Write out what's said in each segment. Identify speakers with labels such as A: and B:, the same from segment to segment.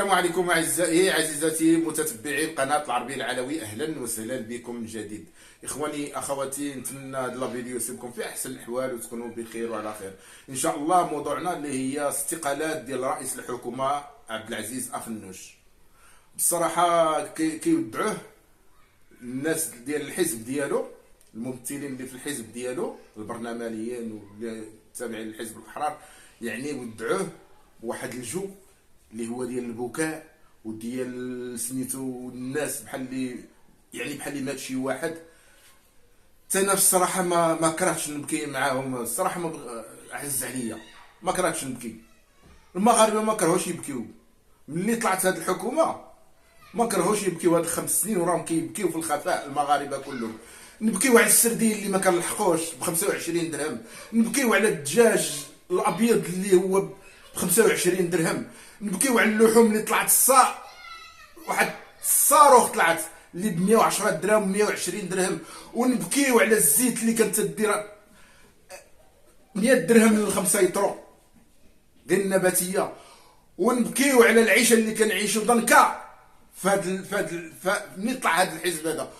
A: السلام عليكم اعزائي عزيزاتي متتبعي قناه العربي العلوي، اهلا وسهلا بكم من جديد. اخواني اخواتي، نتمنى هذا الفيديو يصيبكم في احسن الاحوال وتكونوا بخير وعلى خير ان شاء الله. موضوعنا اللي هي استقالات ديال رئيس الحكومه عبد العزيز اخنوش. بصراحه كيودعوه الناس ديال الحزب ديالو، الممثلين اللي في الحزب ديالو، البرلمانيين واللي تابعين للحزب الاحرار، يعني ودعوه بواحد الجو اللي هو ديال البكاء وديال سميتو الناس بحال اللي مات شي واحد. انا الصراحه ما كرهتش نبكي معاهم، الصراحه ما عز عليا، ما كرهتش نبكي. المغاربه ما كرهوش يبكيو ملي طلعت هذه الحكومه، ما كرهوش يبكيو هاد 5 سنين وراهم كيبكيو في الخفاء. المغاربه كلهم نبكيو على السردين اللي ما كنلحقوش ب 25 درهم، نبكيو على الدجاج الابيض اللي هو ب 25 درهم، نبكيو على اللحوم اللي طلعت واحد الصاروخ طلعت اللي ب 110 درهم و 120 درهم، ونبكيو على الزيت اللي كانت تدير 100 درهم ل 5 يطرو ديال النباتيه، ونبكيو على العيشه اللي كنعيشوا ضنكا ملي طلع هذا الحزب هذا،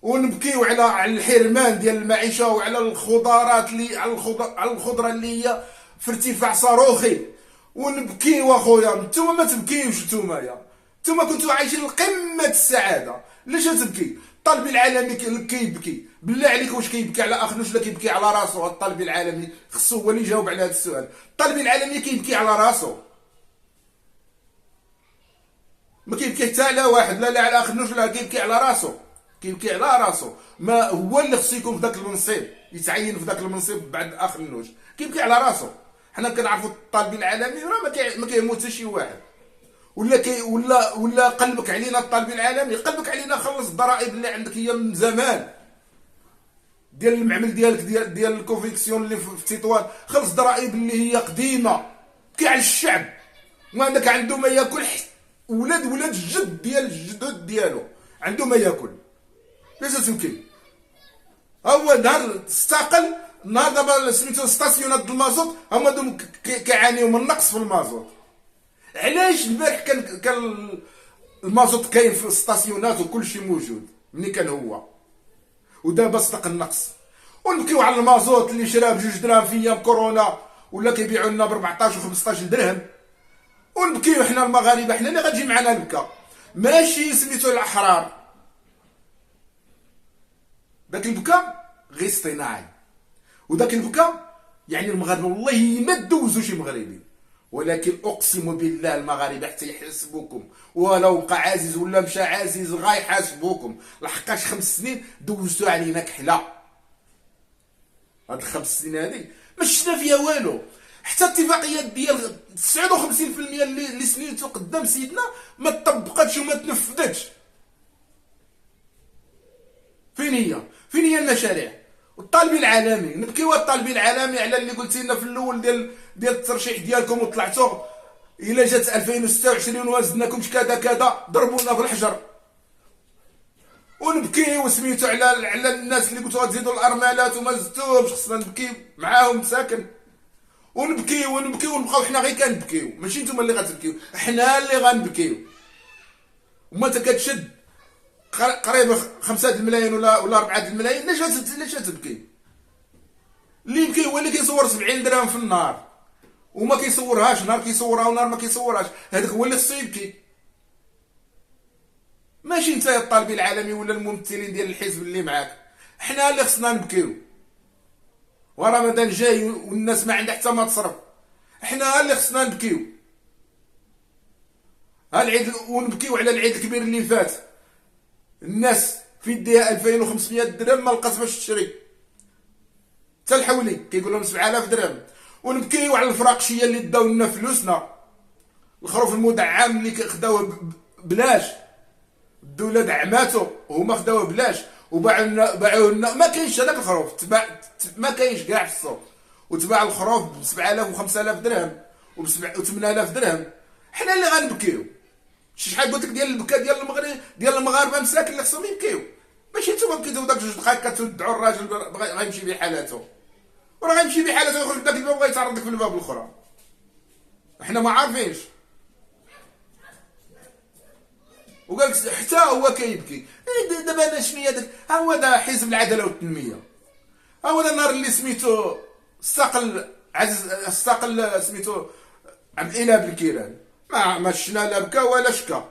A: ونبكيو على الحرمان ديال المعيشه وعلى الخضرات اللي على الخضره اللي هي في ارتفاع صاروخي، ونبكيو اخويا. نتوما ما تبكيوش، نتوما كنتو عايشين قمه السعاده، ليش تبكي؟ الطالب العالمي كيبكي، بالله عليك واش كيبكي على اخنوش ولا كيبكي على راسو؟ الطالب العالمي خصو هو اللي يجاوب على هذا السؤال. الطالب العالمي كيبكي على راسو، ما كيبكي حتى على واحد، لا على اخنوش، لا كيبكي على راسو، كيبكي على راسو. ما هو اللي خصو يكون في ذاك المنصب، يتعين في ذاك المنصب بعد اخنوش، كيبكي على راسو. حنا كنعرفوا الطالب العالمي راه ما كيهمو حتى شي واحد، ولا قلبك علينا الطالب العالمي، قلبك علينا. خلص الضرائب اللي عندك هي من زمان ديال المعمل ديالك ديال الكونفيكسيون اللي في تطوان، خلص ضرائب اللي هي قديمه. بكي على الشعب، ما عندك عنده ما ياكل، ولاد الجد ديال الجدود ديالو عنده ما ياكل، ليش تبكي؟ هو نهار استقل، النهار دابا سميتو ستاسيونات المازوت هما دوم كيعانيو من النقص في المازوت. علاش البارح كان المازوت كاين في الستاسيونات وكلشي موجود ملي كان هو، ودابا صدق النقص. ونبكيو على المازوت اللي شراه ب2 دراهم في ايام كورونا ولا كيبيعوا لنا ب 14 و 15 درهم. ونبكيو حنا المغاربه، حنا اللي غتجي معنا البكا، ماشي سميتو الاحرار. داك البكا غير اصطناعي، وداك البكا يعني المغاربه والله ما دوزو شي مغربي، ولكن اقسم بالله المغاربه حتى يحاسبوكم، ولو بقى عزيز ولا مشى عزيز غايحاسبوكم، لحقاش 5 سنين دوزتو علينا كحله. هاد 5 سنين هادي ما شفنا فيها والو، حتى الاتفاقيات ديال 59% اللي سنيتو قدام سيدنا ما طبقتش وما تنفذتش. فين هي المشاريع؟ والطالب العالمي، نبكيو الطالب العالمي على اللي قلتي لنا في الاول ديال الترشيح ديالكم وطلعتوا الا جات 2026 وزدناكمش كذا ضربونا بالحجر. ونبكيو سميتو على الناس اللي قلتوا غتزيدوا الارملات وما زدتوهمش، خصنا نبكيو معاهم ساكن. ونبكيو ونبقاو حنا غير كنبكيو، ماشي نتوما اللي غتبكيو، حنا اللي غنبكيو. وما انت كتشد قريب 5 الملايين ولا 4 الملايين، ليش تبكي؟ اللي يبكي هو اللي كيصور 70 درهم في النهار وما كيصورهاش، نهار كيصورها ونهار ما كيصورهاش، هذاك هو اللي خصو يبكي، ماشي انت يا الطالب العالمي ولا الممثلين ديال الحزب اللي معاك. حنا اللي خصنا نبكيو، ورمضان جاي والناس ما عندها حتى ما تصرف، حنا اللي خصنا نبكيو. العيد، ونبكيو على العيد الكبير اللي فات، الناس في يديها 2500 درهم ما لقات باش تشري، حتى الحولي كيقول لهم 7000 درهم. ونبكيو على الفراقشيه اللي داو لنا فلوسنا، الخروف المدعم اللي خداوه بلاش، الدوله دعماتو وهما خداوه بلاش وباعوه لنا. ما كاينش هذاك الخروف، ما كاينش كاع في السوق، وتباع الخروف ب 7000 و 5000 درهم و 8000 درهم. حنا اللي غنبكيو. شحال قلت لك ديال البكاء ديال المغرب ديال المغاربه مساكن اللي خصهم يبكيو، ماشي نتوما بكيتو داك 2 دقائق كتدعوا الراجل غيمشي بحالاتو، وراه غيمشي بحالاتو يخرج داك الباب وغيتعرض لك في الباب الاخرى. حنا ما عارفينش. وقال لك حتى هو كيبكي. دابا انا شنو هي داك؟ ها هو دا حزب العداله والتنميه، ها هو دا النهار اللي سميتو استقل سميتو عبد الاله بالكيران، ما شفنا لا بكى ولا شكا.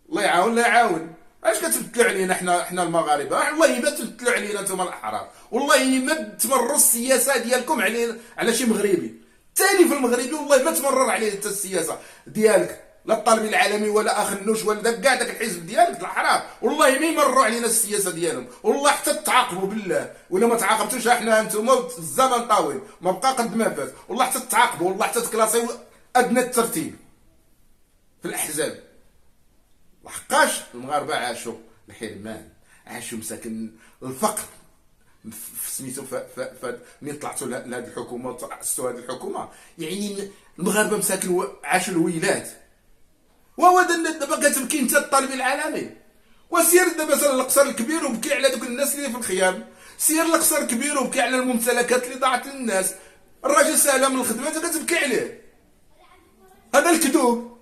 A: الله يعاون الله يعاون. اش كتبدلوا علينا حنا المغاربه؟ والله ما تبدلوا علينا نتوما الاحرار، والله ما تمروا السياسه ديالكم علينا على شي مغربي. الثاني في المغربي والله ما تمرر عليه حتى السياسه ديالك، لا الطالب العالمي ولا اخنوش ولا داك كاع داك الحزب ديالك الاحرار، والله ما يمروا علينا السياسه ديالهم، والله حتى تعاقبوا بالله. ولا ما تعاقبتوش احنا انتم الزمن طويل ما بقى قد ما فات، والله حتى تعاقبوا، والله حتى تكلاصيو ادنى الترتيب في الاحزاب. لحقاش المغاربه عاشوا الحرمان، عاشوا مساكن الفقر سميتو ملي طلعتوا لهذه الحكومه وتاسسوا هذه الحكومه، يعني المغاربه مساكن عاشوا الويلات. وهو دابا كتبكي انت الطالب العالمي، وسير دابا القصر الكبير وبكي على دوك الناس اللي في الخيام، سير القصر الكبير وبكي على الممتلكات اللي ضاعت للناس. الراجل سالا من الخدمه انت كتبكي عليه، هذا الكذوب.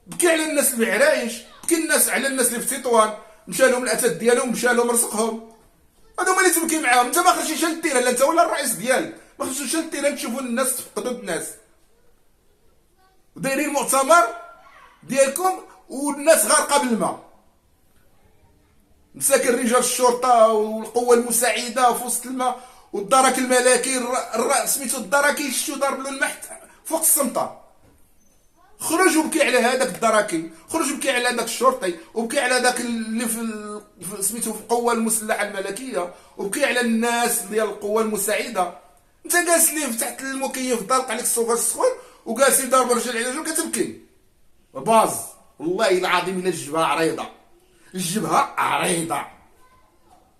A: بكي على الناس اللي بعرايش، بكي الناس على الناس اللي في تطوان مشى لهم الاثاث ديالهم، مشى لهم رزقهم، هادو هما اللي تبكي معاهم. انت ما خرجتيش للتيران، لا انت ولا الرئيس ديالك ما خرجتوش للتيران تشوفوا الناس تفقدوا الناس، ودايرين مؤتمر ديالكم والناس غارقه بالماء. مساكن رجال الشرطه والقوه المساعده في وسط الماء، والدرك الملكي سميتو الدركي شتو ضرب له الماء فوق السمطه. خرج وبكي على هذاك الدركي، خرج وبكي على هذاك الشرطي، وبكي على ذاك اللي في سميتو في القوه المسلحه الملكيه، وبكي على الناس ديال القوه المساعده. انت جالس ليه تحت المكيف ضالق عليك الصوفه السخون وجالسين ضارب رجل على رجل كتبكي باز. والله العظيم الا الجبهه عريضه، الجبهه عريضه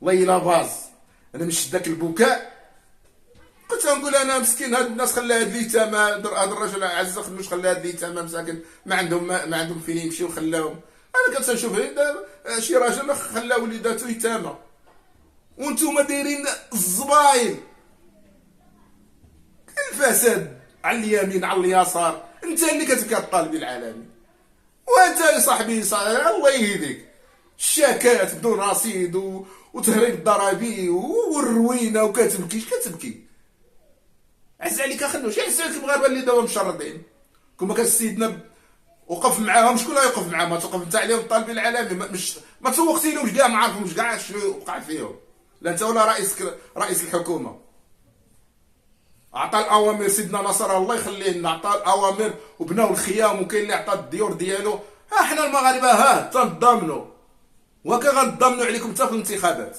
A: والله الا باز. انا مش داك البكاء كنت نقول انا مسكين هاد الناس خلى هاد اليتامى، هاد الرجل عز خنوش خلى هاد اليتامى مساكن ما عندهم فين يمشيو خلاهم. انا كنت نشوف شي راجل خلى وليداتو يتامى، وانتم دايرين الزبايل الفساد على اليمين على اليسار. انت اللي كتبكي الطالب العالمي، وانت يا صاحبي الله يهديك الشاكات بدون رصيد وتهريب الضرابي والروينه وكتبكي. اش كتبكي؟ عز عليك اخنوش، عز عليك المغاربه اللي داو مشردين. كون ما كان سيدنا وقف معاهم، شكون اللي يوقف معاهم؟ ما توقف انت عليهم الطالب العالمي، مش ما تسوقتي لهمش كاع، ما عارفهمش كاع شنو وقع فيهم. لا انت ولا رئيس الحكومه عطى الاوامر سيدنا نصر الله يخليه لنا، عطى الاوامر وبناو الخيام، وكاين اللي عطى الديور ديالو. ها حنا المغاربه تنضامنوا، غنضامنوا عليكم حتى في الانتخابات.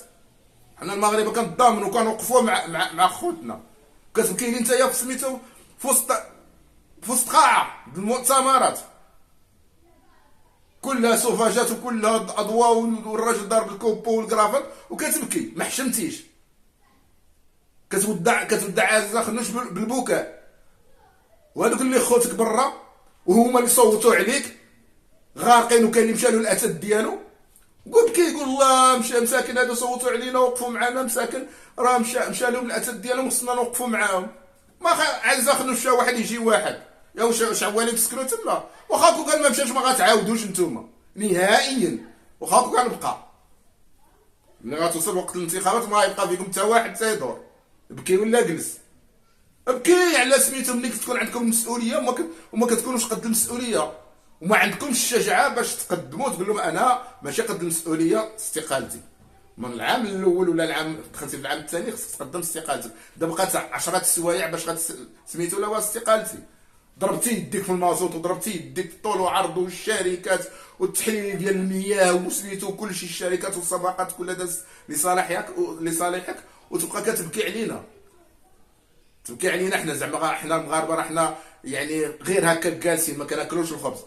A: حنا المغاربه كنضامنوا كنوقفوا مع خوتنا. كتبكي لي نتايا في سميتو في وسط قاعه المؤتمرات كلها سوفاجات وكلها اضواء والراجل ضارب الكوبو والكرافات وكتبكي ما حشمتيش. كتودع عزه خنوش بالبكاء، وهذوك اللي خوتك برا وهما اللي صوتوا عليك غارقين، وكاين اللي مشى له الاثاث ديالو وبكي يقول الله مساكن هادو صوتوا علينا وقفوا معنا، مساكن راه مشى لهم الاثاث ديالهم خصنا نوقفوا معاهم. ما عزه خنوش واحد يجي واحد يا واش عوالي تسكنوا تما، واخا كون ما مشاش ما غتعاودوش نتوما نهائيا، واخا كون كنبقى ملي غتوصل وقت الانتخابات ما غيبقى فيكم حتى واحد تيدور. بكي ولا جلس، بكي على سميتو ملي كتكون عندكم المسؤوليه وما كتكونوش قد المسؤوليه، وما عندكمش الشجاعه باش تقدموا تقول لهم انا ماشي قد المسؤوليه، استقالتي. من العام الاول ولا العام دخلتي في العام الثاني خصك تقدم استقالتك. دابا بقات 10 السوايع باش سميتو لا استقالتي. ضربتي يديك في المازوت وضربتي يديك في طول وعرض والشركات والتحليل ديال المياه وسميتو كلشي، الشركات والصفقات كلها داز لصالحك وتبقى كتبكي علينا. تبكي علينا حنا زعما حنا المغاربه راه حنا يعني غير هكا جالسين ما كناكلوش الخبز.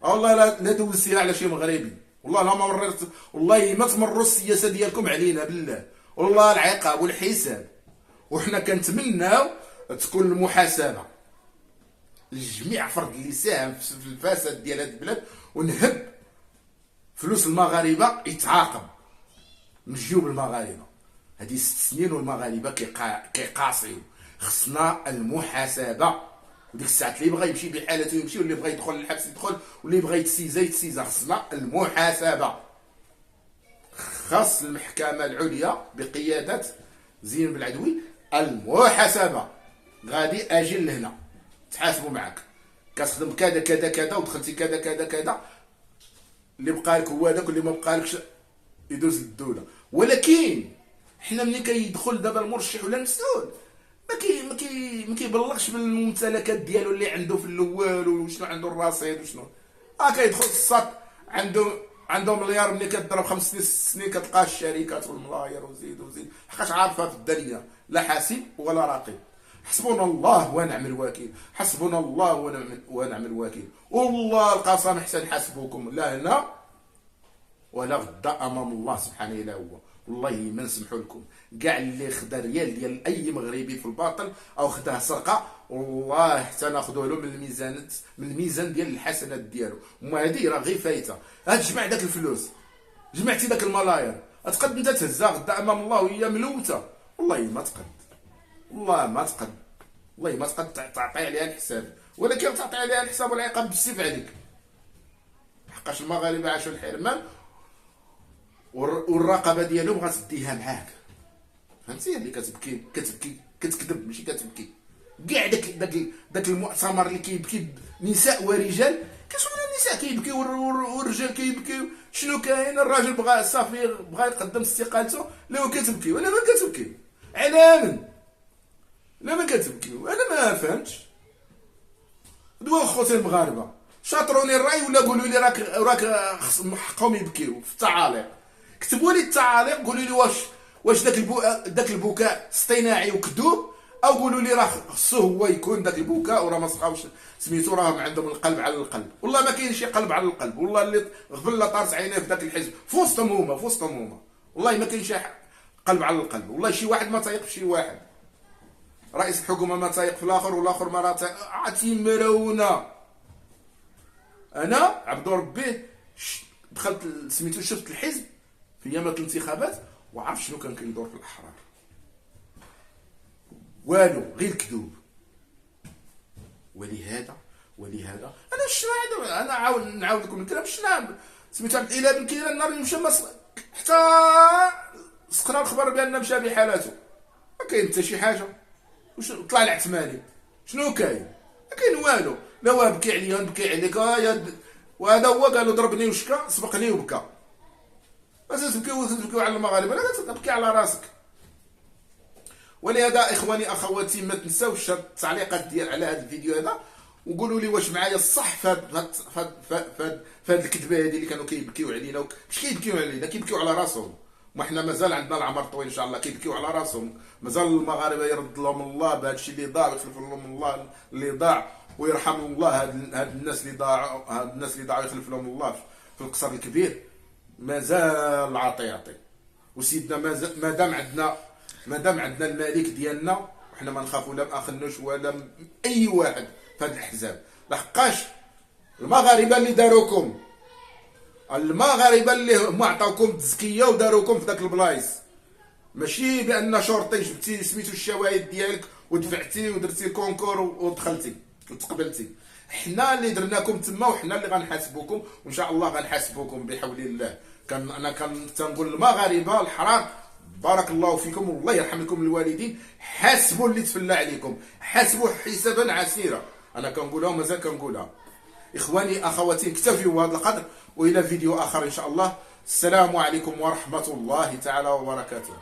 A: والله لا دوزتيها على شي مغربي، والله لا ما مررت، والله ما تمروا السياسه ديالكم علينا بالله، والله العقاب والحساب. وحنا كنتمناو تكون المحاسبه لجميع فرد اللي ساهم في الفساد ديال هذه البلاد، ونهب فلوس المغاربه يتعاقب من جيوب المغاربه. هذه 6 سنين والمغاربه كيقاصيو. خصنا المحاسبه وديك الساعات اللي بغى يمشي بحالته يمشي، واللي بغى يدخل للحبس يدخل، واللي بغى يتسيزا يتسيزا. خصنا المحاسبه، خاص المحكمه العليا بقياده زين بالعدوي المحاسبه. غادي اجي لهنا تحاسبوا معاك، كتخدم كذا كذا كذا ودخلتي كذا كذا كذا، اللي بقى لك هو هذاك، واللي ما بقى لكش يدوز للدوله. ولكن حنا ملي كيدخل دابا المرشح ولا المسؤول ما كيبلغش بالممتلكات ديالو اللي عنده في الاول، وشنو عنده الرصيد وشنو. كيدخل الساط عنده مليار، ملي كضرب 5 سنين 6 سنين كتلقى الشركات والملاير وزيد حقاش عارفها في الدنيا لا حاسب ولا راقب. حسبنا الله ونعم الوكيل، حسبنا الله ونعم الوكيل. والله القسم حتى نحاسبوكم لا هنا ولا غدا امام الله سبحانه الا هو. والله ما نسمحوا لكم كاع اللي خدا ريال ديال اي مغربي في الباطل او خداه سرقه، والله حتى ناخذوه له من الميزان ديال الحسنات ديالو. وما هذه راه غير فايته. تجمع داك الفلوس، جمعتي داك الملاير، تقد انت تهزها غدا امام الله وهي ملوته؟ والله ما تقد، والله ما تقد، والله ما تقد تعطي عليها الحساب. ولكن تعطي عليها الحساب والعقاب بالسيف عليك، حقاش المغاربه عاشوا الحرمان والرقابه ديالهم غتديها معاك. فهمتي؟ اللي كتبكي كتكذب ماشي كتبكي. كاع داك المؤتمر اللي كيبكي نساء ورجال، كتشوف النساء كيبكيو والرجال كيبكيو. شنو كاين؟ الراجل بغى صافي بغى يقدم استقالته، لا كتبكي ولا ما كتبكي؟ على من؟ لا ما كتبكيو؟ انا ما فهمتش. دوا خوتي المغاربه شاطروني الراي ولا قولوا لي راك حقهم يبكيو في التعاليق. كتبوا لي التعاليق، قولوا لي واش داك البكاء اصطناعي وكذوب، او قولوا لي راه خصو هو يكون داك البكاء وراه ما صحاوش سميتو، راهم عندهم القلب على القلب. والله ما كاين شي قلب على القلب. والله اللي غفل لا طارت عينيه في داك الحزب في وسطهم هما والله ما كاين شي قلب على القلب. والله شي واحد ما تايق في شي واحد، رئيس الحكومه ما تايق في الاخر والاخر ما عاتي مرونا. انا عبد ربي دخلت سميتو شفت الحزب في ايام الانتخابات وعرفت شنو كان كيدور في الاحرار. والو غير الكذوب. ولهذا انا شنو نعاود لكم الكلام. شنو سميتو عبد الاله بن كيران النهار اللي مشى حتى سقنا الخبر بان مشى بحالاته، ما كاين حتى شي حاجه. واش طلع العثماني شنو كاين؟ ما كاين والو. لا هو بكي عليا نبكي عليك وهذا هو قالوا ضربني وشكى سبقني وبكى. بس تبكيو على المغاربه، لا تبكي على راسك. ولهذا اخواني اخواتي ما تنساوش التعليقات ديال على هذا الفيديو هذا، وقولوا لي واش معايا الصح فهاد الكذبه هذه اللي كانوا كيبكيو علينا. مش كيبكيو علينا، كيبكيو على راسهم. وحنا مازال عندنا العمر طويل ان شاء الله. كيبكيو على راسهم. مازال المغاربه يرد لهم الله بهذا الشيء اللي ضاع، ويخلف لهم الله اللي ضاع، ويرحم الله هاد الناس اللي ضاعوا يخلف لهم الله في القصر الكبير. مازال عاطي. وسيدنا ما دام عندنا الملك ديالنا، وحنا ما نخافوا لا من اخنوش ولا من اي واحد في هذا الاحزاب. لحقاش المغاربه اللي داروكم، المغاربه اللي هما عطاوكم التزكيه وداروكم في ذاك البلايص، ماشي بان شرطي جبتي سميتو الشواهد ديالك ودفعتي ودرتي كونكور ودخلتي وتقبلتي. حنا اللي درناكم تما، وحنا اللي غنحاسبوكم، وان شاء الله غنحاسبوكم بحول الله. انا كنقول للمغاربه الحرار بارك الله فيكم والله يرحم لكم الوالدين. حاسبوا اللي تفلى عليكم، حاسبوا حسابا عسيرا. انا كنقولها ومازال كنقولها. اخواني اخواتي نكتفي بهذا القدر، والى فيديو اخر ان شاء الله. السلام عليكم ورحمه الله تعالى وبركاته.